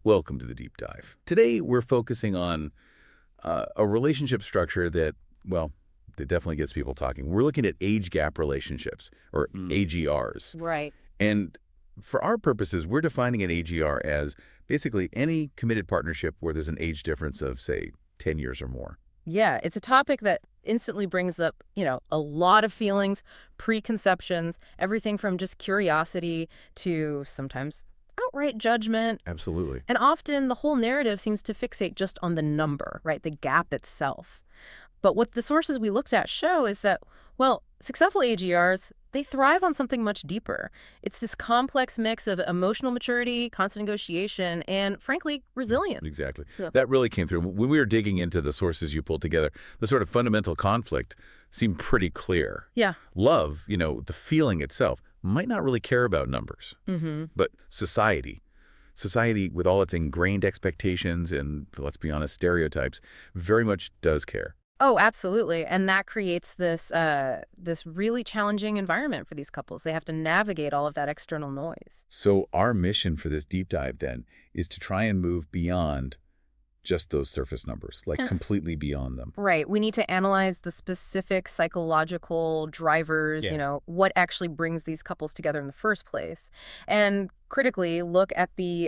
Welcome to the deep dive. Today we're focusing on a relationship structure that, well, that definitely gets people talking. We're looking at age gap relationships, or AGRs. Right. And for our purposes, we're defining an AGR as basically any committed partnership where there's an age difference of, say, 10 years or more. Yeah, it's a topic that instantly brings up, a lot of feelings, preconceptions, everything from just curiosity to sometimes outright judgment. Absolutely. And often the whole narrative seems to fixate just on the number, right? The gap itself. But what the sources we looked at show is that, well, successful AGRs, they thrive on something much deeper. It's this complex mix of emotional maturity, constant negotiation, and, frankly, resilience. Exactly. Yeah. That really came through. When we were digging into the sources you pulled together, the sort of fundamental conflict seemed pretty clear. Yeah. Love, the feeling itself, might not really care about numbers. But society with all its ingrained expectations and, let's be honest, stereotypes, very much does care. Oh, absolutely. And that creates this really challenging environment for these couples. They have to navigate all of that external noise. So our mission for this deep dive, then, is to try and move beyond just those surface numbers, like completely beyond them. Right. We need to analyze the specific psychological drivers, what actually brings these couples together in the first place. And critically look at the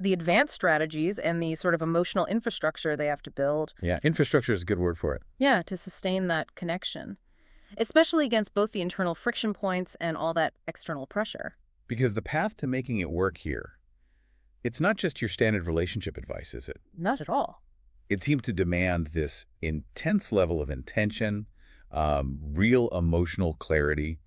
advanced strategies and the sort of emotional infrastructure they have to build. Yeah, infrastructure is a good word for it. Yeah, to sustain that connection, especially against both the internal friction points and all that external pressure. Because the path to making it work here, it's not just your standard relationship advice, is it? Not at all. It seems to demand this intense level of intention, real emotional clarity,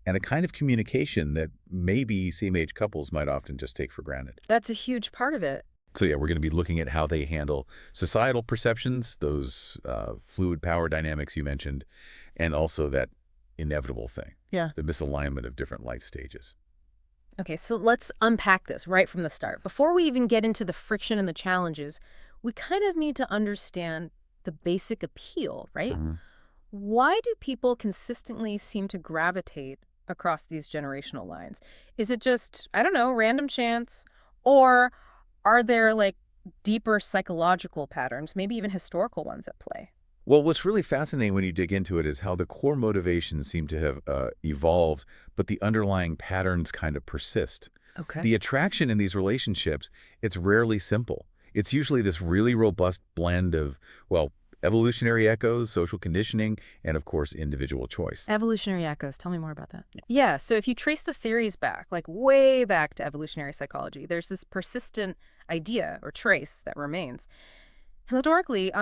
and a kind of communication that maybe same-age couples might often just take for granted. That's a huge part of it. So yeah, we're going to be looking at how they handle societal perceptions, those fluid power dynamics you mentioned, and also that inevitable thing, the misalignment of different life stages. Okay, so let's unpack this right from the start. Before we even get into the friction and the challenges, we kind of need to understand the basic appeal, right? Why do people consistently seem to gravitate across these generational lines? Is it just, I don't know, random chance? Or are there deeper psychological patterns, maybe even historical ones at play? Well, what's really fascinating when you dig into it is how the core motivations seem to have evolved, but the underlying patterns kind of persist. Okay. The attraction in these relationships, it's rarely simple. It's usually this really robust blend of, well, evolutionary echoes, social conditioning, and of course, individual choice. Evolutionary echoes. Tell me more about that. Yeah, so if you trace the theories back, way back to evolutionary psychology, there's this persistent idea or trace that remains. Historically,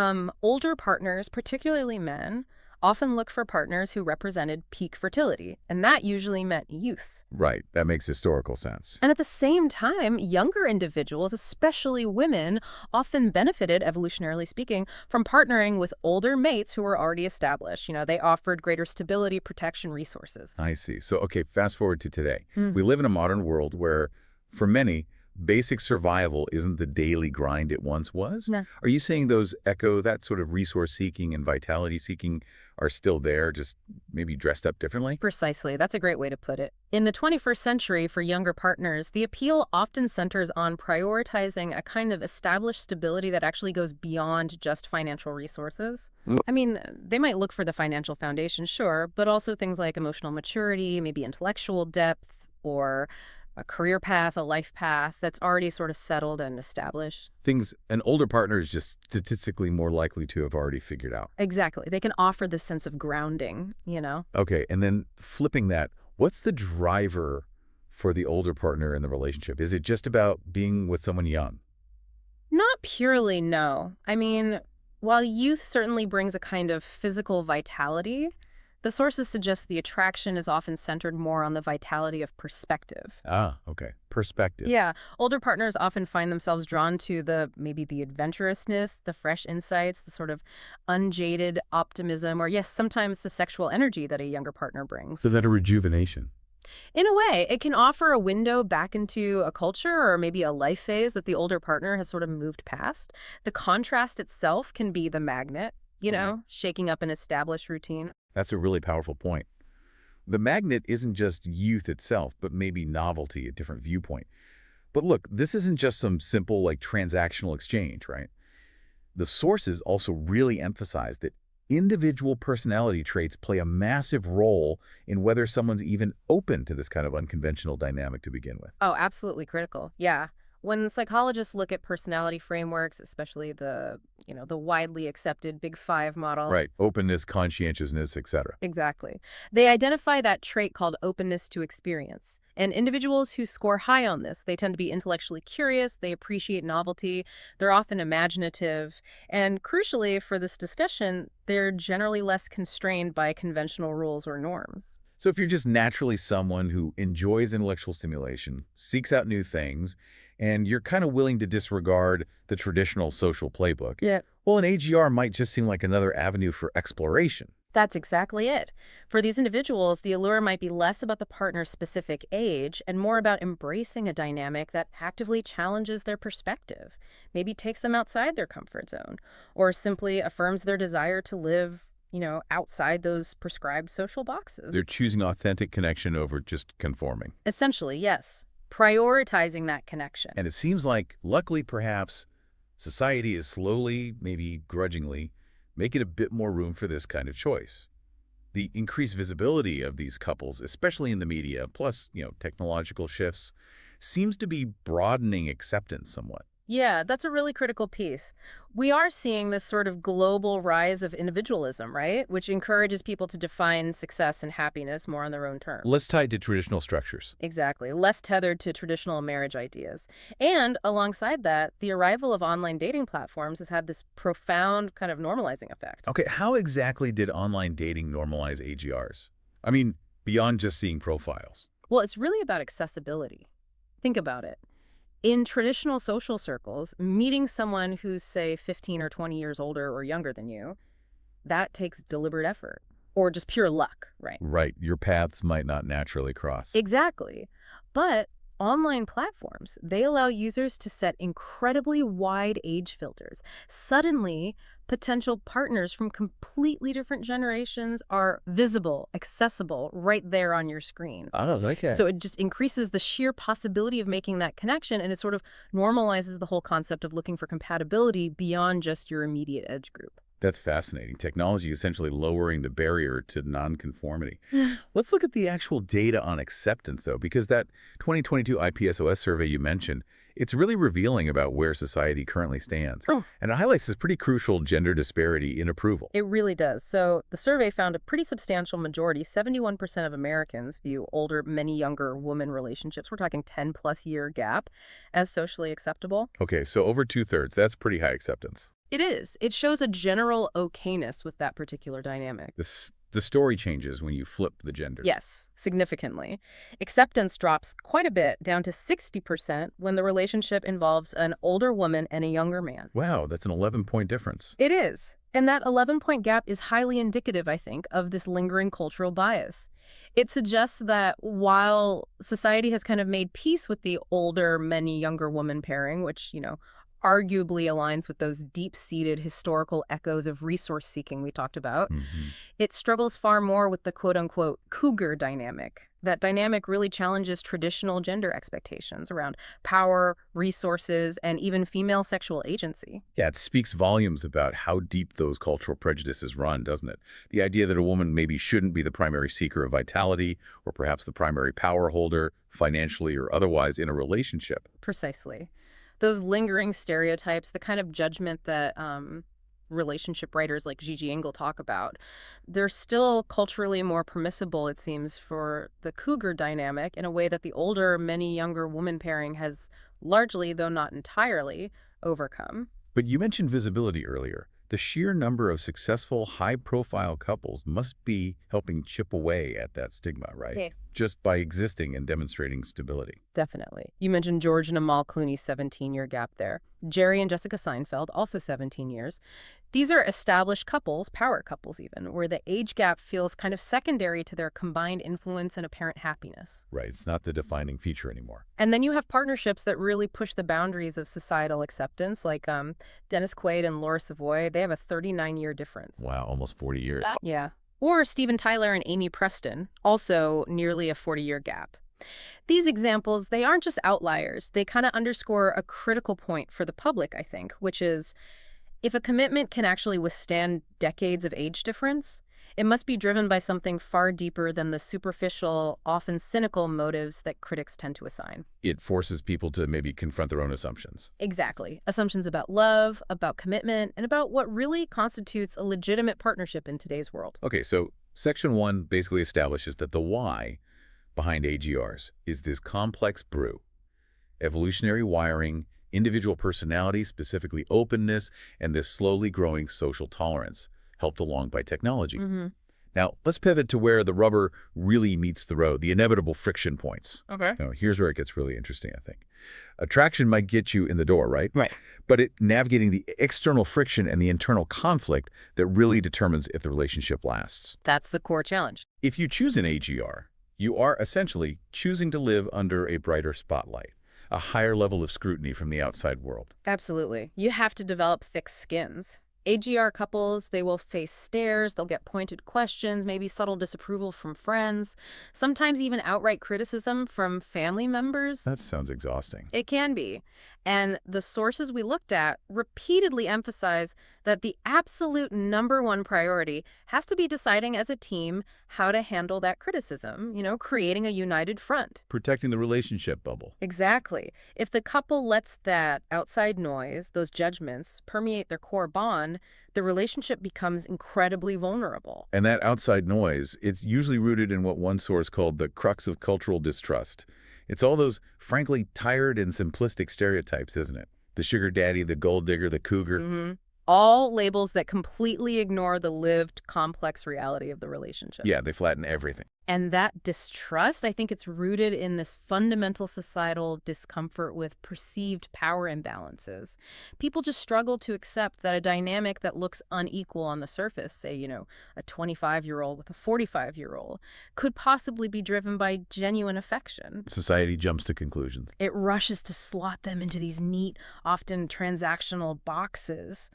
older partners, particularly men, often look for partners who represented peak fertility, and that usually meant youth. Right. That makes historical sense. And at the same time, younger individuals, especially women, often benefited, evolutionarily speaking, from partnering with older mates who were already established. They offered greater stability, protection, resources. I see. So, okay, fast forward to today. We live in a modern world where, for many, basic survival isn't the daily grind it once was. No. Are you saying those echo, that sort of resource-seeking and vitality-seeking are still there, just maybe dressed up differently? Precisely. That's a great way to put it. In the 21st century, for younger partners, the appeal often centers on prioritizing a kind of established stability that actually goes beyond just financial resources. I mean, they might look for the financial foundation, sure, but also things like emotional maturity, maybe intellectual depth, or a career path, a life path that's already sort of settled and established. Things an older partner is just statistically more likely to have already figured out. Exactly. They can offer this sense of grounding, Okay, and then flipping that, what's the driver for the older partner in the relationship? Is it just about being with someone young? Not purely, no. I mean, while youth certainly brings a kind of physical vitality, the sources suggest the attraction is often centered more on the vitality of perspective. Ah, okay. Perspective. Yeah. Older partners often find themselves drawn to maybe the adventurousness, the fresh insights, the sort of unjaded optimism, or yes, sometimes the sexual energy that a younger partner brings. So that a rejuvenation. In a way, it can offer a window back into a culture or maybe a life phase that the older partner has sort of moved past. The contrast itself can be the magnet, shaking up an established routine. That's a really powerful point. The magnet isn't just youth itself, but maybe novelty, a different viewpoint. But look, this isn't just some simple, like, transactional exchange, right? The sources also really emphasize that individual personality traits play a massive role in whether someone's even open to this kind of unconventional dynamic to begin with. Oh, absolutely critical. Yeah. When psychologists look at personality frameworks, especially the widely accepted Big Five model. Right. Openness, conscientiousness, etc. Exactly. They identify that trait called openness to experience. And individuals who score high on this, they tend to be intellectually curious, they appreciate novelty, they're often imaginative, and crucially for this discussion, they're generally less constrained by conventional rules or norms. So if you're just naturally someone who enjoys intellectual stimulation, seeks out new things, and you're kind of willing to disregard the traditional social playbook, Yeah. well, an AGR might just seem like another avenue for exploration. That's exactly it. For these individuals, the allure might be less about the partner's specific age and more about embracing a dynamic that actively challenges their perspective, maybe takes them outside their comfort zone, or simply affirms their desire to live, outside those prescribed social boxes. They're choosing authentic connection over just conforming. Essentially, yes. Prioritizing that connection. And it seems like, luckily perhaps, society is slowly, maybe grudgingly, making a bit more room for this kind of choice. The increased visibility of these couples, especially in the media, plus, technological shifts, seems to be broadening acceptance somewhat. Yeah, that's a really critical piece. We are seeing this sort of global rise of individualism, right? Which encourages people to define success and happiness more on their own terms. Less tied to traditional structures. Exactly. Less tethered to traditional marriage ideas. And alongside that, the arrival of online dating platforms has had this profound kind of normalizing effect. Okay, how exactly did online dating normalize AGRs? I mean, beyond just seeing profiles. Well, it's really about accessibility. Think about it. In traditional social circles, meeting someone who's, say, 15 or 20 years older or younger than you, that takes deliberate effort or just pure luck, right? Right, your paths might not naturally cross. Exactly. But online platforms, they allow users to set incredibly wide age filters. Suddenly, potential partners from completely different generations are visible, accessible, right there on your screen. Oh, okay. So it just increases the sheer possibility of making that connection, and it sort of normalizes the whole concept of looking for compatibility beyond just your immediate edge group. That's fascinating. Technology essentially lowering the barrier to nonconformity. Let's look at the actual data on acceptance, though, because that 2022 IPSOS survey you mentioned, it's really revealing about where society currently stands. Oh. And it highlights this pretty crucial gender disparity in approval. It really does. So the survey found a pretty substantial majority, 71% of Americans view older, many younger woman relationships, we're talking 10-plus year gap, as socially acceptable. Okay, so over 2/3, that's pretty high acceptance. It is. It shows a general okayness with that particular dynamic. The story changes when you flip the genders. Yes, significantly. Acceptance drops quite a bit, down to 60% when the relationship involves an older woman and a younger man. Wow, that's an 11-point difference. It is. And that 11-point gap is highly indicative, I think, of this lingering cultural bias. It suggests that while society has kind of made peace with the older, many younger woman pairing, which, arguably aligns with those deep-seated historical echoes of resource-seeking we talked about, it struggles far more with the quote-unquote cougar dynamic. That dynamic really challenges traditional gender expectations around power, resources, and even female sexual agency. Yeah, it speaks volumes about how deep those cultural prejudices run, doesn't it? The idea that a woman maybe shouldn't be the primary seeker of vitality or perhaps the primary power holder, financially or otherwise, in a relationship. Precisely. Those lingering stereotypes, the kind of judgment that relationship writers like Gigi Engel talk about, they're still culturally more permissible, it seems, for the cougar dynamic in a way that the older, many younger woman pairing has largely, though not entirely, overcome. But you mentioned visibility earlier. The sheer number of successful, high-profile couples must be helping chip away at that stigma, right? Yeah. Just by existing and demonstrating stability. Definitely. You mentioned George and Amal Clooney's 17-year gap there. Jerry and Jessica Seinfeld, also 17 years. These are established couples, power couples even, where the age gap feels kind of secondary to their combined influence and apparent happiness. Right, it's not the defining feature anymore. And then you have partnerships that really push the boundaries of societal acceptance, like Dennis Quaid and Laura Savoy. They have a 39-year difference. Wow, almost 40 years. Yeah. Or Steven Tyler and Amy Preston, also nearly a 40-year gap. These examples, they aren't just outliers. They kind of underscore a critical point for the public, I think, which is if a commitment can actually withstand decades of age difference, it must be driven by something far deeper than the superficial, often cynical motives that critics tend to assign. It forces people to maybe confront their own assumptions. Exactly. Assumptions about love, about commitment, and about what really constitutes a legitimate partnership in today's world. Okay, so Section 1 basically establishes that the why behind AGRs is this complex brew: evolutionary wiring, individual personality, specifically openness, and this slowly growing social tolerance, helped along by technology. Now, let's pivot to where the rubber really meets the road, the inevitable friction points. Okay. Now, here's where it gets really interesting, I think. Attraction might get you in the door, right? Right. But navigating the external friction and the internal conflict that really determines if the relationship lasts. That's the core challenge. If you choose an AGR, you are essentially choosing to live under a brighter spotlight, a higher level of scrutiny from the outside world. Absolutely. You have to develop thick skins. AGR couples, they will face stares, they'll get pointed questions, maybe subtle disapproval from friends, sometimes even outright criticism from family members. That sounds exhausting. It can be. And the sources we looked at repeatedly emphasize that the absolute #1 priority has to be deciding as a team how to handle that criticism, creating a united front. Protecting the relationship bubble. Exactly. If the couple lets that outside noise, those judgments, permeate their core bond, the relationship becomes incredibly vulnerable. And that outside noise, it's usually rooted in what one source called the crux of cultural distrust. It's all those, frankly, tired and simplistic stereotypes, isn't it? The sugar daddy, the gold digger, the cougar. All labels that completely ignore the lived, complex reality of the relationship. Yeah, they flatten everything. And that distrust, I think it's rooted in this fundamental societal discomfort with perceived power imbalances. People just struggle to accept that a dynamic that looks unequal on the surface, say, a 25-year-old with a 45-year-old, could possibly be driven by genuine affection. Society jumps to conclusions. It rushes to slot them into these neat, often transactional boxes.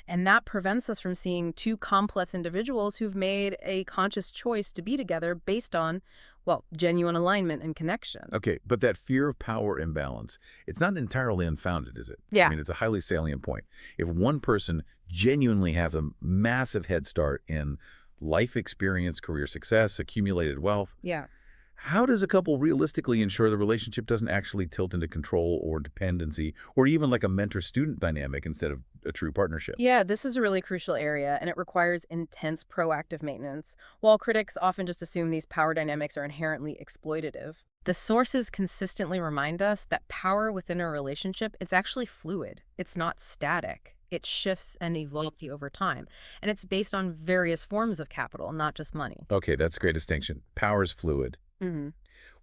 And that prevents us from seeing two complex individuals who've made a conscious choice to be together based on, genuine alignment and connection. Okay, but that fear of power imbalance, it's not entirely unfounded, is it? Yeah. I mean, it's a highly salient point. If one person genuinely has a massive head start in life experience, career success, accumulated wealth, Yeah. how does a couple realistically ensure the relationship doesn't actually tilt into control or dependency, or even like a mentor-student dynamic instead of a true partnership? Yeah, this is a really crucial area, and it requires intense proactive maintenance. While critics often just assume these power dynamics are inherently exploitative, the sources consistently remind us that power within a relationship is actually fluid. It's not static. It shifts and evolves over time, and it's based on various forms of capital, not just money. Okay, that's a great distinction. Power is fluid.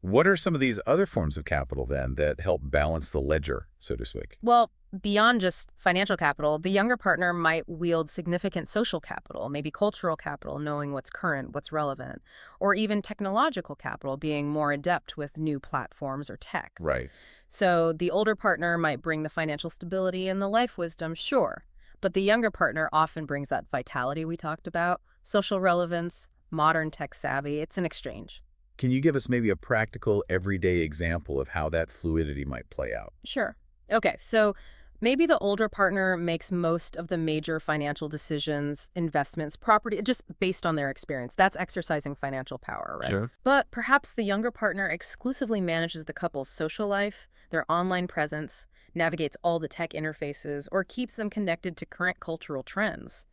What are some of these other forms of capital, then, that help balance the ledger, so to speak? Well, beyond just financial capital, the younger partner might wield significant social capital, maybe cultural capital, knowing what's current, what's relevant, or even technological capital, being more adept with new platforms or tech. Right. So the older partner might bring the financial stability and the life wisdom, sure, but the younger partner often brings that vitality we talked about, social relevance, modern tech savvy. It's an exchange. Can you give us maybe a practical, everyday example of how that fluidity might play out? Sure. Okay, so maybe the older partner makes most of the major financial decisions, investments, property, just based on their experience. That's exercising financial power, right? Sure. But perhaps the younger partner exclusively manages the couple's social life, their online presence, navigates all the tech interfaces, or keeps them connected to current cultural trends.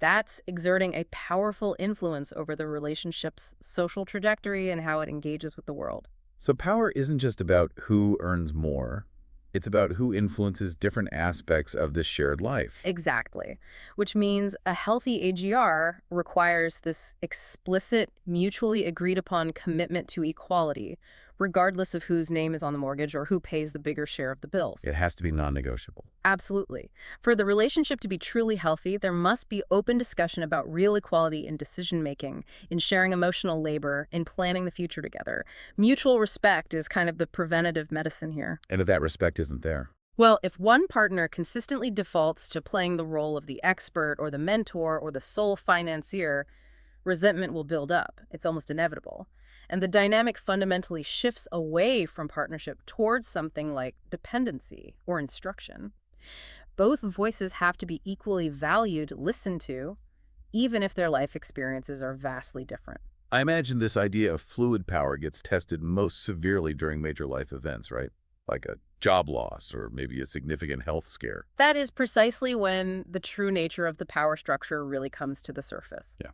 That's exerting a powerful influence over the relationship's social trajectory and how it engages with the world. So power isn't just about who earns more. It's about who influences different aspects of this shared life. Exactly. Which means a healthy AGR requires this explicit, mutually agreed upon commitment to equality, regardless of whose name is on the mortgage or who pays the bigger share of the bills. It has to be non-negotiable. Absolutely. For the relationship to be truly healthy, there must be open discussion about real equality in decision-making, in sharing emotional labor, in planning the future together. Mutual respect is kind of the preventative medicine here. And if that respect isn't there? Well, if one partner consistently defaults to playing the role of the expert or the mentor or the sole financier, resentment will build up. It's almost inevitable. and the dynamic fundamentally shifts away from partnership towards something like dependency or instruction. Both voices have to be equally valued, listened to, even if their life experiences are vastly different. I imagine this idea of fluid power gets tested most severely during major life events, right? Like a job loss or maybe a significant health scare. That is precisely when the true nature of the power structure really comes to the surface. Yeah.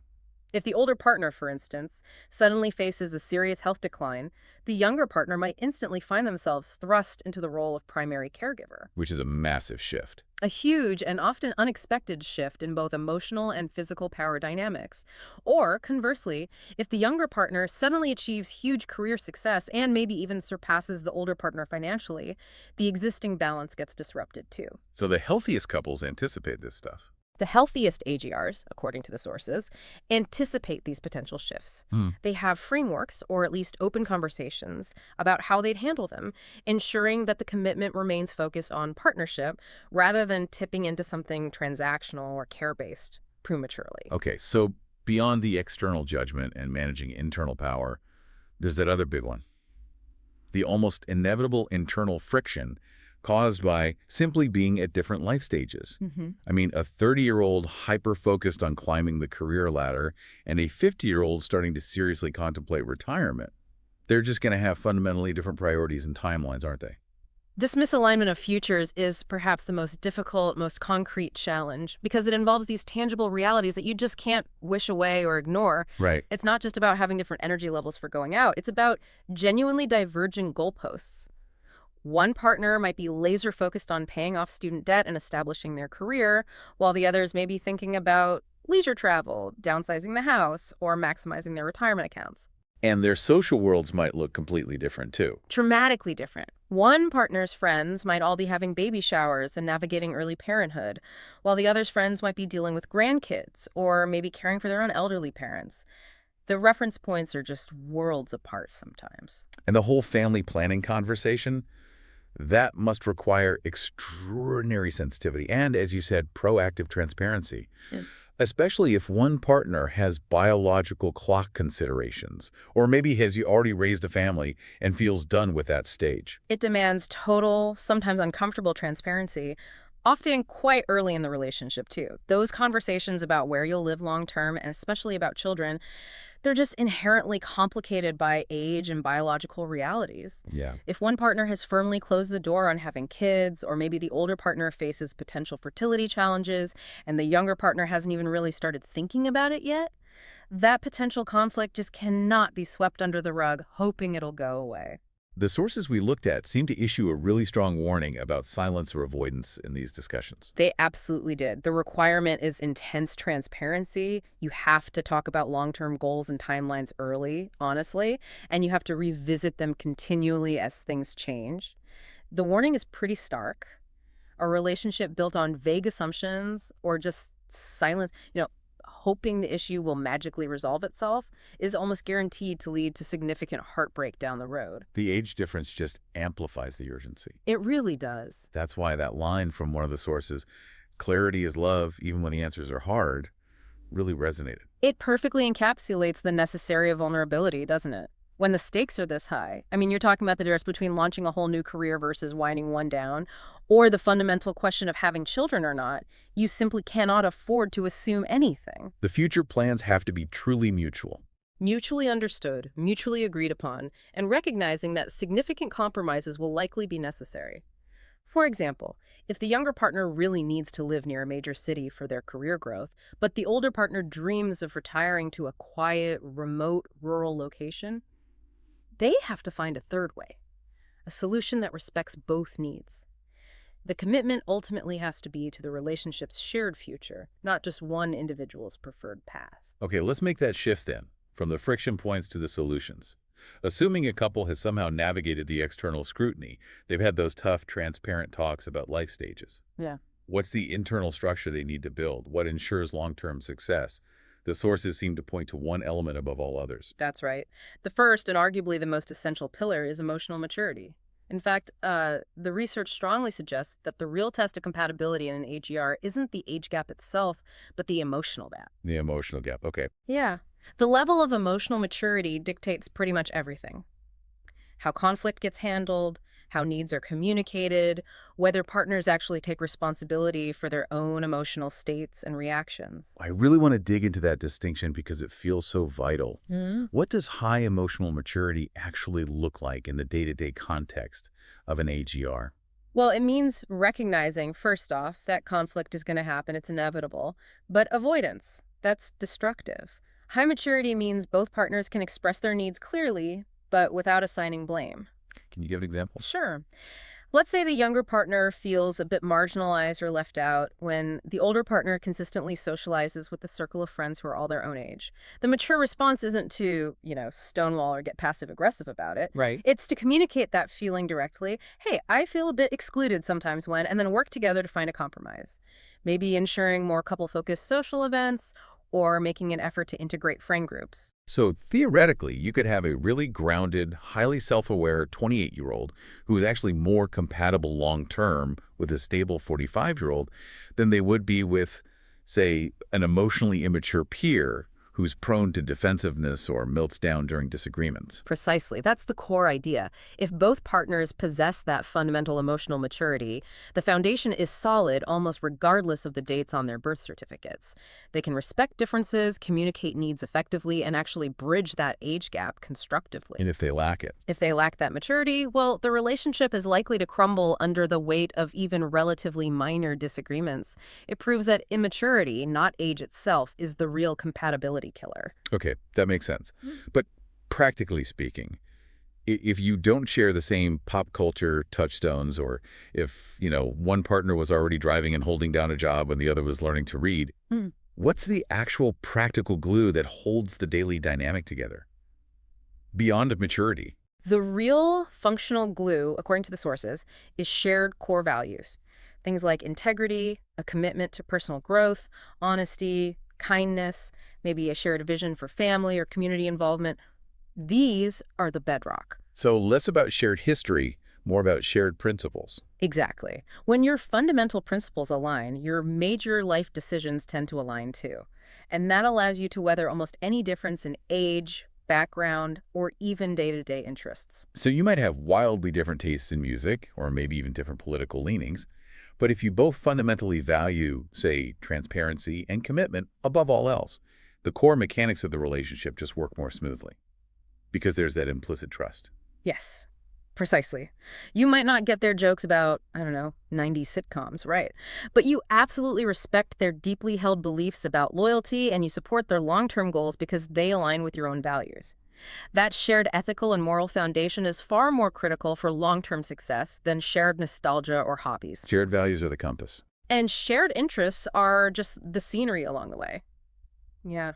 If the older partner, for instance, suddenly faces a serious health decline, the younger partner might instantly find themselves thrust into the role of primary caregiver. Which is a massive shift. A huge and often unexpected shift in both emotional and physical power dynamics. Or, conversely, if the younger partner suddenly achieves huge career success and maybe even surpasses the older partner financially, the existing balance gets disrupted too. So the healthiest couples anticipate this stuff. The healthiest AGRs, according to the sources, anticipate these potential shifts. They have frameworks, or at least open conversations, about how they'd handle them, ensuring that the commitment remains focused on partnership rather than tipping into something transactional or care-based prematurely. Okay, so beyond the external judgment and managing internal power, there's that other big one. The almost inevitable internal friction caused by simply being at different life stages. I mean, a 30-year-old hyper-focused on climbing the career ladder and a 50-year-old starting to seriously contemplate retirement. They're just going to have fundamentally different priorities and timelines, aren't they? This misalignment of futures is perhaps the most difficult, most concrete challenge because it involves these tangible realities that you just can't wish away or ignore. Right. It's not just about having different energy levels for going out. It's about genuinely divergent goalposts. One partner might be laser focused on paying off student debt and establishing their career, while the others may be thinking about leisure travel, downsizing the house, or maximizing their retirement accounts. And their social worlds might look completely different, too. Dramatically different. One partner's friends might all be having baby showers and navigating early parenthood, while the other's friends might be dealing with grandkids or maybe caring for their own elderly parents. The reference points are just worlds apart sometimes. And the whole family planning conversation, that must require extraordinary sensitivity and, as you said, proactive transparency. Yeah. Especially if one partner has biological clock considerations, or maybe has already raised a family and feels done with that stage. It demands total, sometimes uncomfortable transparency, often quite early in the relationship, too. Those conversations about where you'll live long-term, and especially about children, they're just inherently complicated by age and biological realities. Yeah. If one partner has firmly closed the door on having kids, or maybe the older partner faces potential fertility challenges, and the younger partner hasn't even really started thinking about it yet, that potential conflict just cannot be swept under the rug, hoping it'll go away. The sources we looked at seem to issue a really strong warning about silence or avoidance in these discussions. They absolutely did. The requirement is intense transparency. You have to talk about long-term goals and timelines early, honestly, and you have to revisit them continually as things change. The warning is pretty stark. A relationship built on vague assumptions or just silence, hoping the issue will magically resolve itself is almost guaranteed to lead to significant heartbreak down the road. The age difference just amplifies the urgency. It really does. That's why that line from one of the sources, "Clarity is love, even when the answers are hard," really resonated. It perfectly encapsulates the necessary vulnerability, doesn't it? When the stakes are this high. I mean, you're talking about the difference between launching a whole new career versus winding one down, or the fundamental question of having children or not. You simply cannot afford to assume anything. The future plans have to be truly mutual. Mutually understood, mutually agreed upon, and recognizing that significant compromises will likely be necessary. For example, if the younger partner really needs to live near a major city for their career growth, but the older partner dreams of retiring to a quiet, remote, rural location, they have to find a third way, a solution that respects both needs. The commitment ultimately has to be to the relationship's shared future, not just one individual's preferred path. Okay, let's make that shift then, from the friction points to the solutions. Assuming a couple has somehow navigated the external scrutiny, they've had those tough, transparent talks about life stages. Yeah. What's the internal structure they need to build? What ensures long-term success? The sources seem to point to one element above all others. That's right. The first and arguably the most essential pillar is emotional maturity. In fact, the research strongly suggests that the real test of compatibility in an AGR isn't the age gap itself, but the emotional gap. The emotional gap, okay. Yeah. The level of emotional maturity dictates pretty much everything. How conflict gets handled, how needs are communicated, whether partners actually take responsibility for their own emotional states and reactions. I really want to dig into that distinction because it feels so vital. Hmm. What does high emotional maturity actually look like in the day-to-day context of an AGR? Well, it means recognizing, first off, that conflict is going to happen, it's inevitable, but avoidance, that's destructive. High maturity means both partners can express their needs clearly, but without assigning blame. Can you give an example? Sure. Let's say the younger partner feels a bit marginalized or left out when the older partner consistently socializes with a circle of friends who are all their own age. The mature response isn't to, stonewall or get passive aggressive about it. Right. It's to communicate that feeling directly. Hey, I feel a bit excluded sometimes when, and then work together to find a compromise. Maybe ensuring more couple-focused social events or making an effort to integrate friend groups. So theoretically, you could have a really grounded, highly self-aware 28-year-old who is actually more compatible long-term with a stable 45-year-old than they would be with, say, an emotionally immature peer who's prone to defensiveness or melts down during disagreements. Precisely. That's the core idea. If both partners possess that fundamental emotional maturity, the foundation is solid almost regardless of the dates on their birth certificates. They can respect differences, communicate needs effectively, and actually bridge that age gap constructively. And if they lack it? If they lack that maturity, well, the relationship is likely to crumble under the weight of even relatively minor disagreements. It proves that immaturity, not age itself, is the real compatibility killer. Okay, that makes sense. But practically speaking, if you don't share the same pop culture touchstones, or if, one partner was already driving and holding down a job and the other was learning to read, what's the actual practical glue that holds the daily dynamic together? Beyond maturity. The real functional glue, according to the sources, is shared core values. Things like integrity, a commitment to personal growth, honesty, kindness, maybe a shared vision for family or community involvement. These are the bedrock. So less about shared history, more about shared principles. Exactly. When your fundamental principles align, your major life decisions tend to align too. And that allows you to weather almost any difference in age, background, or even day-to-day interests. So you might have wildly different tastes in music, or maybe even different political leanings, but if you both fundamentally value, say, transparency and commitment above all else, the core mechanics of the relationship just work more smoothly because there's that implicit trust. Yes, precisely. You might not get their jokes about, 90s sitcoms, right? But you absolutely respect their deeply held beliefs about loyalty, and you support their long-term goals because they align with your own values. That shared ethical and moral foundation is far more critical for long-term success than shared nostalgia or hobbies. Shared values are the compass. And shared interests are just the scenery along the way. Yeah.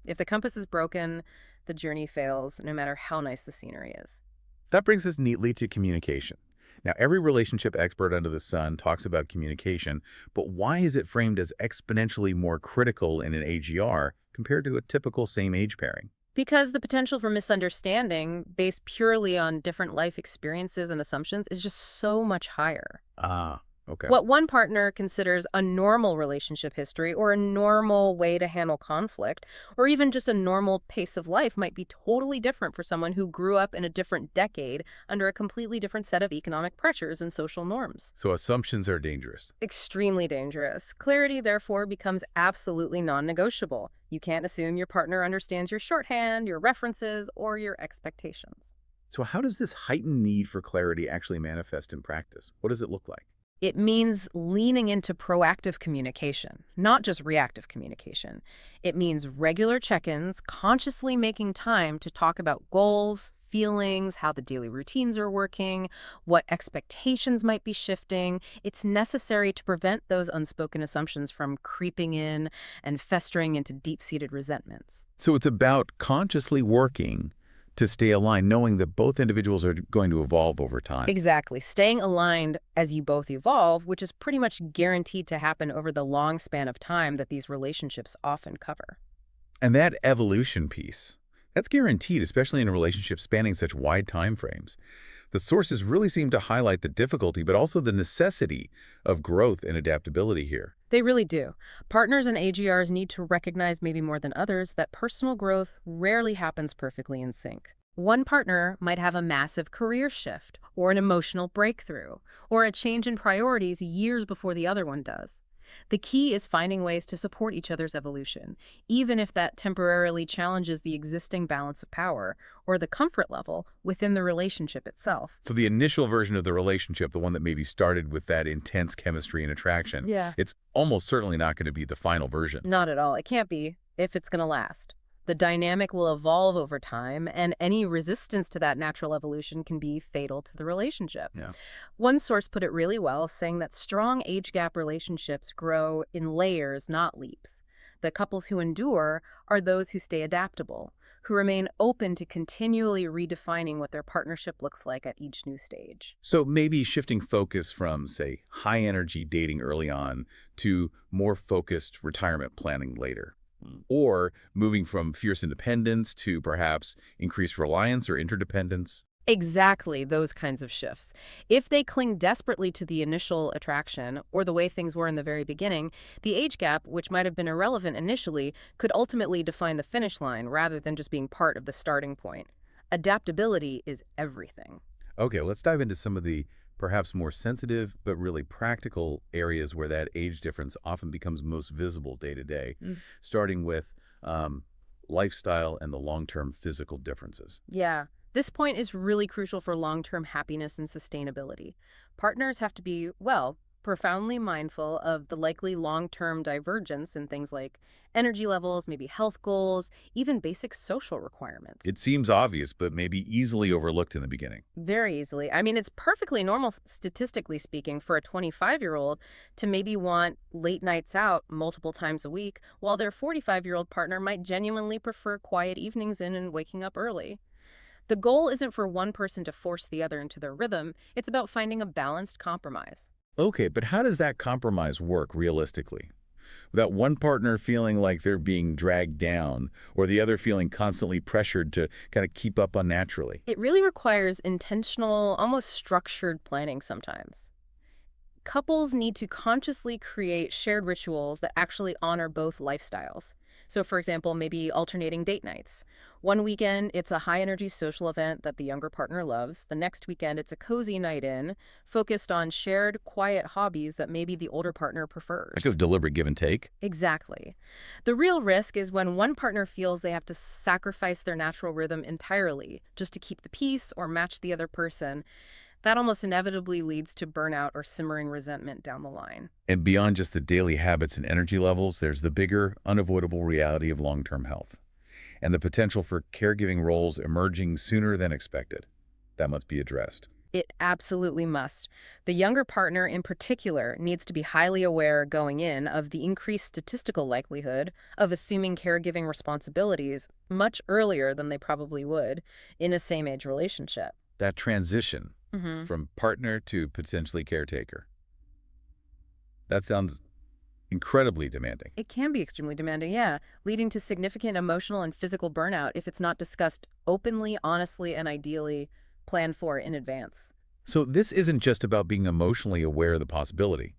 If the compass is broken, the journey fails, no matter how nice the scenery is. That brings us neatly to communication. Now, every relationship expert under the sun talks about communication, but why is it framed as exponentially more critical in an AGR compared to a typical same-age pairing? Because the potential for misunderstanding based purely on different life experiences and assumptions is just so much higher. Ah, okay. What one partner considers a normal relationship history or a normal way to handle conflict, or even just a normal pace of life, might be totally different for someone who grew up in a different decade under a completely different set of economic pressures and social norms. So assumptions are dangerous. Extremely dangerous. Clarity, therefore, becomes absolutely non-negotiable. You can't assume your partner understands your shorthand, your references, or your expectations. So how does this heightened need for clarity actually manifest in practice? What does it look like? It means leaning into proactive communication, not just reactive communication. It means regular check-ins, consciously making time to talk about goals, feelings, how the daily routines are working, what expectations might be shifting. It's necessary to prevent those unspoken assumptions from creeping in and festering into deep-seated resentments. So it's about consciously working to stay aligned, knowing that both individuals are going to evolve over time. Exactly. Staying aligned as you both evolve, which is pretty much guaranteed to happen over the long span of time that these relationships often cover. And that evolution piece, That's guaranteed, especially in a relationship spanning such wide time frames. The sources really seem to highlight the difficulty, but also the necessity of growth and adaptability here. They really do. Partners and AGRs need to recognize, maybe more than others, that personal growth rarely happens perfectly in sync. One partner might have a massive career shift, or an emotional breakthrough, or a change in priorities years before the other one does. The key is finding ways to support each other's evolution, even if that temporarily challenges the existing balance of power or the comfort level within the relationship itself. So the initial version of the relationship, the one that maybe started with that intense chemistry and attraction, Yeah. it's almost certainly not going to be the final version. Not at all. It can't be, if it's going to last. The dynamic will evolve over time, and any resistance to that natural evolution can be fatal to the relationship. Yeah. One source put it really well, saying that strong age gap relationships grow in layers, not leaps. The couples who endure are those who stay adaptable, who remain open to continually redefining what their partnership looks like at each new stage. So maybe shifting focus from, say, high-energy dating early on to more focused retirement planning later. Or moving from fierce independence to perhaps increased reliance or interdependence. Exactly those kinds of shifts. If they cling desperately to the initial attraction or the way things were in the very beginning, the age gap, which might have been irrelevant initially, could ultimately define the finish line rather than just being part of the starting point. Adaptability is everything. Okay, let's dive into some of the perhaps more sensitive but really practical areas where that age difference often becomes most visible day to day, starting with lifestyle and the long-term physical differences. Yeah. This point is really crucial for long-term happiness and sustainability. Partners have to be, well, profoundly mindful of the likely long-term divergence in things like energy levels, maybe health goals, even basic social requirements. It seems obvious, but maybe easily overlooked in the beginning. Very easily. I mean, it's perfectly normal, statistically speaking, for a 25-year-old to maybe want late nights out multiple times a week, while their 45-year-old partner might genuinely prefer quiet evenings in and waking up early. The goal isn't for one person to force the other into their rhythm. It's about finding a balanced compromise. Okay, but how does that compromise work realistically? Without one partner feeling like they're being dragged down or the other feeling constantly pressured to kind of keep up unnaturally. It really requires intentional, almost structured planning sometimes. Couples need to consciously create shared rituals that actually honor both lifestyles. So, for example, maybe alternating date nights. One weekend, it's a high-energy social event that the younger partner loves. The next weekend, it's a cozy night in, focused on shared, quiet hobbies that maybe the older partner prefers. Like a deliberate give and take? Exactly. The real risk is when one partner feels they have to sacrifice their natural rhythm entirely just to keep the peace or match the other person. That almost inevitably leads to burnout or simmering resentment down the line. And beyond just the daily habits and energy levels, there's the bigger, unavoidable reality of long-term health and the potential for caregiving roles emerging sooner than expected. That must be addressed. It absolutely must. The younger partner in particular needs to be highly aware going in of the increased statistical likelihood of assuming caregiving responsibilities much earlier than they probably would in a same-age relationship. That transition from partner to potentially caretaker. That sounds incredibly demanding. It can be extremely demanding, yeah, leading to significant emotional and physical burnout if it's not discussed openly, honestly, and ideally planned for in advance. So this isn't just about being emotionally aware of the possibility.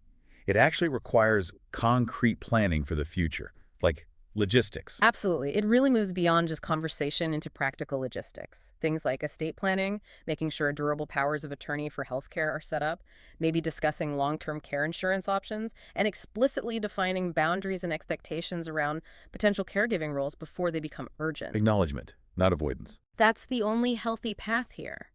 It actually requires concrete planning for the future, like logistics. Absolutely. It really moves beyond just conversation into practical logistics. Things like estate planning, making sure durable powers of attorney for healthcare are set up, maybe discussing long-term care insurance options, and explicitly defining boundaries and expectations around potential caregiving roles before they become urgent. Acknowledgement, not avoidance. That's the only healthy path here.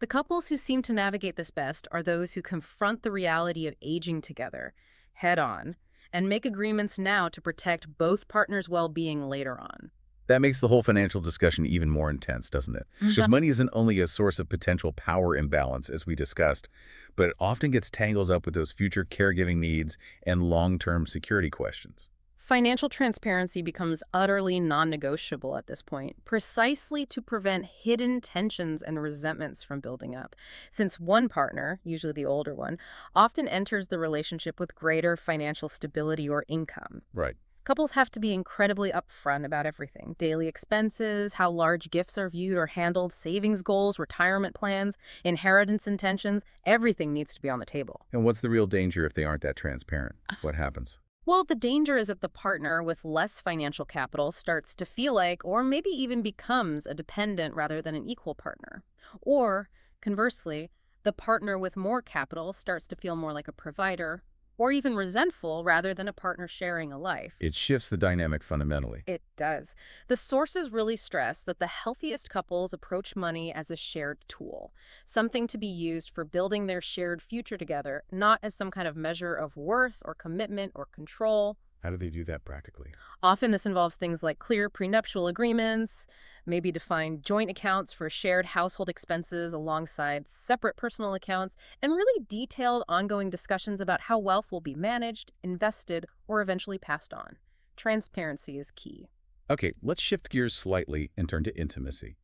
The couples who seem to navigate this best are those who confront the reality of aging together, head on, and make agreements now to protect both partners' well-being later on. That makes the whole financial discussion even more intense, doesn't it? Because money isn't only a source of potential power imbalance, as we discussed, but it often gets tangled up with those future caregiving needs and long-term security questions. Financial transparency becomes utterly non-negotiable at this point, precisely to prevent hidden tensions and resentments from building up, since one partner, usually the older one, often enters the relationship with greater financial stability or income. Right. Couples have to be incredibly upfront about everything. Daily expenses, how large gifts are viewed or handled, savings goals, retirement plans, inheritance intentions. Everything needs to be on the table. And what's the real danger if they aren't that transparent? What happens? Well, the danger is that the partner with less financial capital starts to feel like, or maybe even becomes, a dependent rather than an equal partner. Or, conversely, the partner with more capital starts to feel more like a provider, or even resentful rather than a partner sharing a life. It shifts the dynamic fundamentally. It does. The sources really stress that the healthiest couples approach money as a shared tool, something to be used for building their shared future together, not as some kind of measure of worth or commitment or control. How do they do that practically? Often this involves things like clear prenuptial agreements, maybe defined joint accounts for shared household expenses alongside separate personal accounts, and really detailed ongoing discussions about how wealth will be managed, invested, or eventually passed on. Transparency is key. Okay, let's shift gears slightly and turn to intimacy.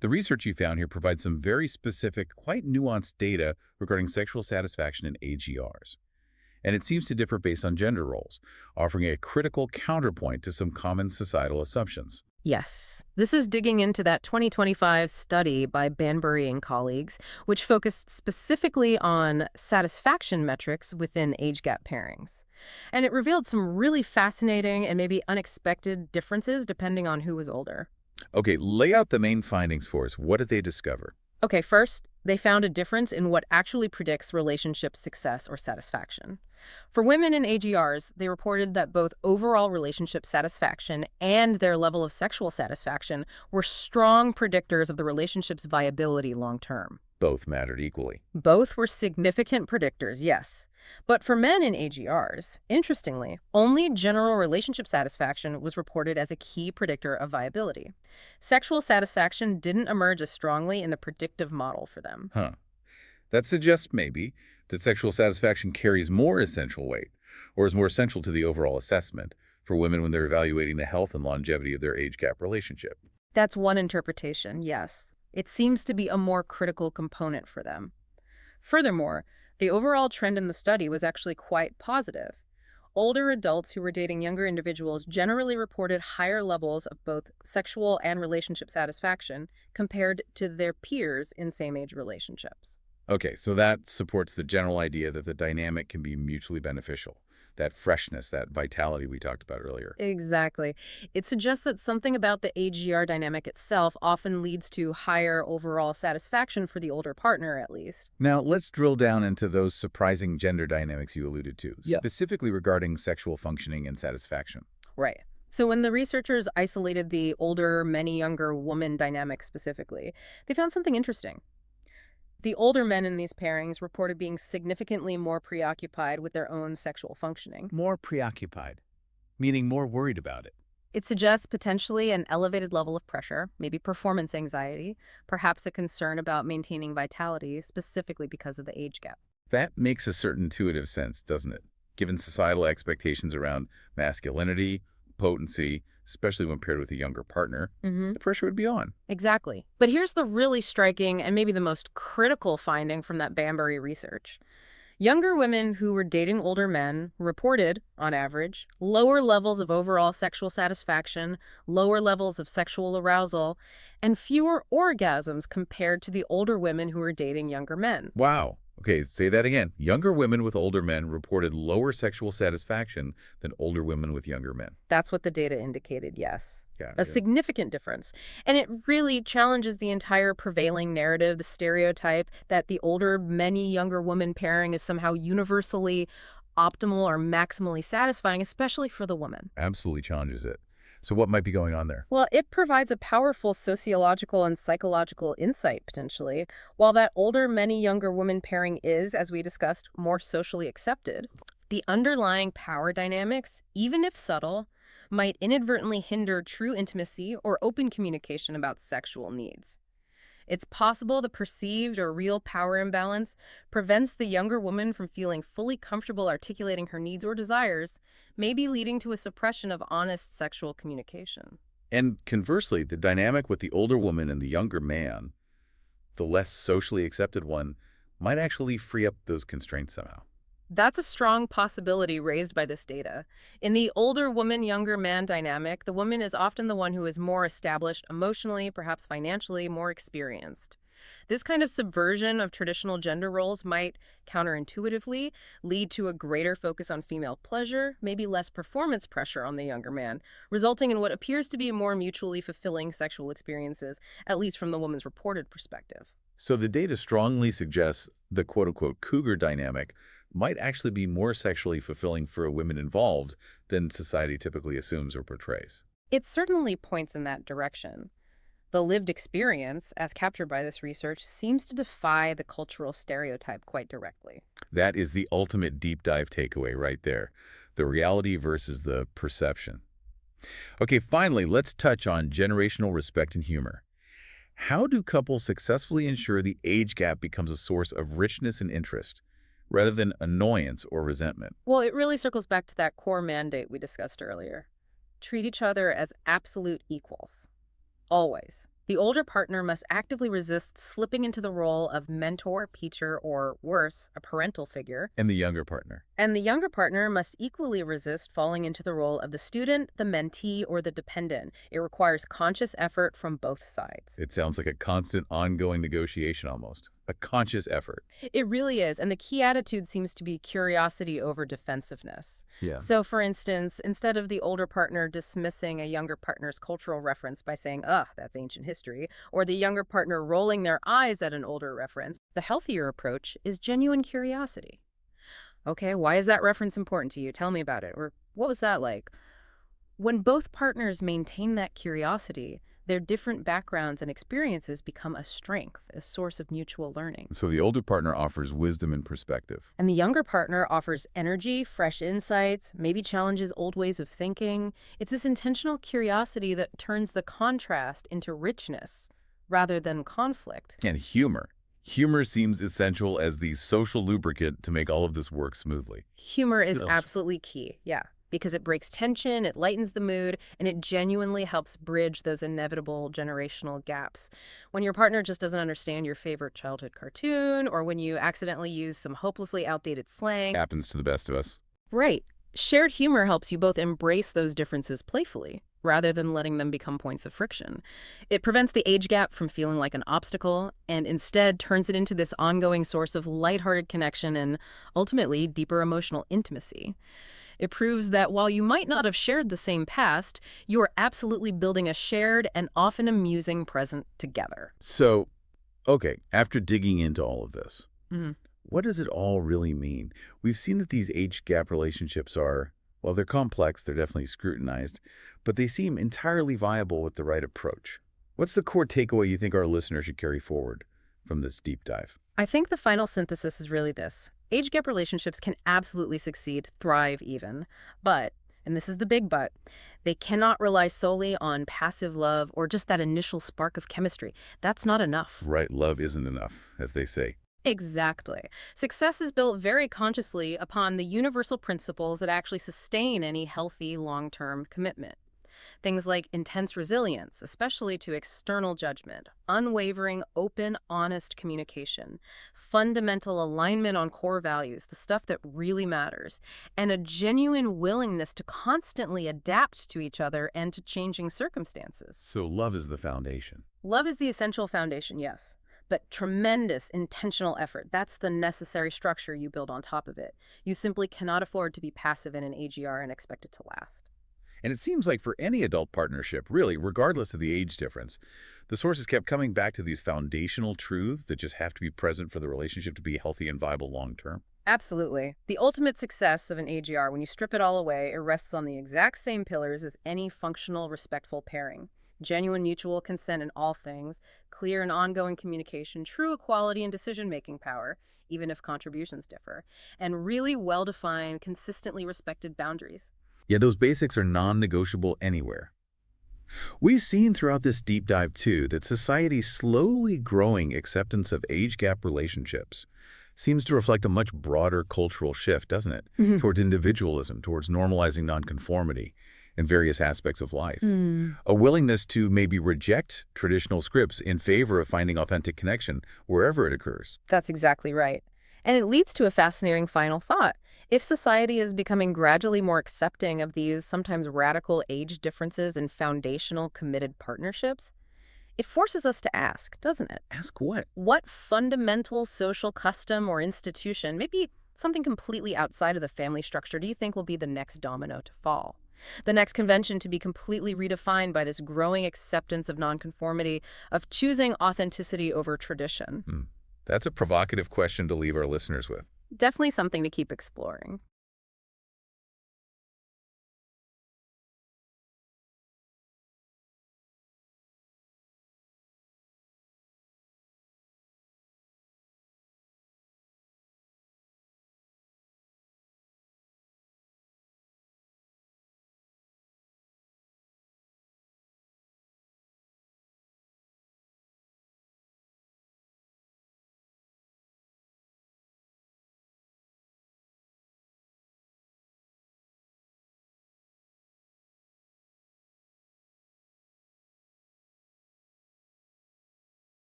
The research you found here provides some very specific, quite nuanced data regarding sexual satisfaction in AGRs. And it seems to differ based on gender roles, offering a critical counterpoint to some common societal assumptions. Yes, this is digging into that 2025 study by Banbury and colleagues, which focused specifically on satisfaction metrics within age gap pairings. And it revealed some really fascinating and maybe unexpected differences depending on who was older. Okay, lay out the main findings for us. What did they discover? Okay, first, they found a difference in what actually predicts relationship success or satisfaction. For women in AGRs, they reported that both overall relationship satisfaction and their level of sexual satisfaction were strong predictors of the relationship's viability long term. Both mattered equally. Both were significant predictors, yes. But for men in AGRs, interestingly, only general relationship satisfaction was reported as a key predictor of viability. Sexual satisfaction didn't emerge as strongly in the predictive model for them. Huh. That suggests maybe that sexual satisfaction carries more essential weight, or is more essential to the overall assessment for women when they're evaluating the health and longevity of their age gap relationship. That's one interpretation, yes. It seems to be a more critical component for them. Furthermore, the overall trend in the study was actually quite positive. Older adults who were dating younger individuals generally reported higher levels of both sexual and relationship satisfaction compared to their peers in same-age relationships. Okay, so that supports the general idea that the dynamic can be mutually beneficial. That freshness, that vitality we talked about earlier. Exactly. It suggests that something about the AGR dynamic itself often leads to higher overall satisfaction for the older partner, at least. Now, let's drill down into those surprising gender dynamics you alluded to, specifically regarding sexual functioning and satisfaction. Right. So when the researchers isolated the older, many younger woman dynamic specifically, they found something interesting. The older men in these pairings reported being significantly more preoccupied with their own sexual functioning. More preoccupied, meaning more worried about it. It suggests potentially an elevated level of pressure, maybe performance anxiety, perhaps a concern about maintaining vitality, specifically because of the age gap. That makes a certain intuitive sense, doesn't it? Given societal expectations around masculinity, potency, especially when paired with a younger partner, the pressure would be on. Exactly. But here's the really striking and maybe the most critical finding from that Banbury research. Younger women who were dating older men reported, on average, lower levels of overall sexual satisfaction, lower levels of sexual arousal, and fewer orgasms compared to the older women who were dating younger men. Wow. Okay, say that again. Younger women with older men reported lower sexual satisfaction than older women with younger men. That's what the data indicated, yes. Yeah, A significant difference. And it really challenges the entire prevailing narrative, the stereotype that the older, many younger woman pairing is somehow universally optimal or maximally satisfying, especially for the woman. Absolutely challenges it. So what might be going on there? Well, it provides a powerful sociological and psychological insight, potentially. While that older, many younger woman pairing is, as we discussed, more socially accepted, the underlying power dynamics, even if subtle, might inadvertently hinder true intimacy or open communication about sexual needs. It's possible the perceived or real power imbalance prevents the younger woman from feeling fully comfortable articulating her needs or desires, maybe leading to a suppression of honest sexual communication. And conversely, the dynamic with the older woman and the younger man, the less socially accepted one, might actually free up those constraints somehow. That's a strong possibility raised by this data. In the older woman, younger man dynamic, the woman is often the one who is more established emotionally, perhaps financially, more experienced. This kind of subversion of traditional gender roles might counterintuitively lead to a greater focus on female pleasure, maybe less performance pressure on the younger man, resulting in what appears to be more mutually fulfilling sexual experiences, at least from the woman's reported perspective. So the data strongly suggests the quote-unquote cougar dynamic might actually be more sexually fulfilling for women involved than society typically assumes or portrays. It certainly points in that direction. The lived experience, as captured by this research, seems to defy the cultural stereotype quite directly. That is the ultimate deep dive takeaway right there, the reality versus the perception. Okay, finally, let's touch on generational respect and humor. How do couples successfully ensure the age gap becomes a source of richness and interest, rather than annoyance or resentment? Well, it really circles back to that core mandate we discussed earlier. Treat each other as absolute equals. Always. The older partner must actively resist slipping into the role of mentor, teacher, or worse, a parental figure. And the younger partner. And the younger partner must equally resist falling into the role of the student, the mentee, or the dependent. It requires conscious effort from both sides. It sounds like a constant, ongoing negotiation almost. A conscious effort. It really is, and the key attitude seems to be curiosity over defensiveness. Yeah. So, for instance, instead of the older partner dismissing a younger partner's cultural reference by saying, ugh, that's ancient history, or the younger partner rolling their eyes at an older reference, the healthier approach is genuine curiosity. Okay, why is that reference important to you? Tell me about it. Or what was that like? When both partners maintain that curiosity, their different backgrounds and experiences become a strength, a source of mutual learning. So the older partner offers wisdom and perspective. And the younger partner offers energy, fresh insights, maybe challenges old ways of thinking. It's this intentional curiosity that turns the contrast into richness rather than conflict. And humor. Humor seems essential as the social lubricant to make all of this work smoothly. Humor is Yes. absolutely key, yeah, because it breaks tension, it lightens the mood, and it genuinely helps bridge those inevitable generational gaps. When your partner just doesn't understand your favorite childhood cartoon, or when you accidentally use some hopelessly outdated slang. Happens to the best of us. Right. Shared humor helps you both embrace those differences playfully, rather than letting them become points of friction. It prevents the age gap from feeling like an obstacle, and instead turns it into this ongoing source of lighthearted connection and, ultimately, deeper emotional intimacy. It proves that while you might not have shared the same past, you are absolutely building a shared and often amusing present together. So, okay, after digging into all of this, Mhm. what does it all really mean? We've seen that these age gap relationships are, well, they're complex, they're definitely scrutinized, but they seem entirely viable with the right approach. What's the core takeaway you think our listeners should carry forward from this deep dive? I think the final synthesis is really this. Age gap relationships can absolutely succeed, thrive even, but, and this is the big but, they cannot rely solely on passive love or just that initial spark of chemistry. That's not enough. Right, love isn't enough, as they say. Exactly. Success is built very consciously upon the universal principles that actually sustain any healthy long-term commitment. Things like intense resilience, especially to external judgment, unwavering, open, honest communication, fundamental alignment on core values, the stuff that really matters, and a genuine willingness to constantly adapt to each other and to changing circumstances. So love is the foundation. Love is the essential foundation, yes. But tremendous intentional effort, that's the necessary structure you build on top of it. You simply cannot afford to be passive in an AGR and expect it to last. And it seems like for any adult partnership, really, regardless of the age difference, the sources kept coming back to these foundational truths that just have to be present for the relationship to be healthy and viable long term. Absolutely. The ultimate success of an AGR, when you strip it all away, it rests on the exact same pillars as any functional, respectful pairing. Genuine mutual consent in all things, clear and ongoing communication, true equality and decision-making power, even if contributions differ, and really well-defined, consistently respected boundaries. Yeah, those basics are non-negotiable anywhere. We've seen throughout this deep dive, too, that society's slowly growing acceptance of age gap relationships seems to reflect a much broader cultural shift, doesn't it? Towards individualism, towards normalizing nonconformity in various aspects of life. A willingness to maybe reject traditional scripts in favor of finding authentic connection wherever it occurs. That's exactly right. And it leads to a fascinating final thought. If society is becoming gradually more accepting of these sometimes radical age differences in foundational committed partnerships, it forces us to ask, doesn't it? Ask what? What fundamental social custom or institution, maybe something completely outside of the family structure, do you think will be the next domino to fall? The next convention to be completely redefined by this growing acceptance of nonconformity, of choosing authenticity over tradition? That's a provocative question to leave our listeners with. Definitely something to keep exploring.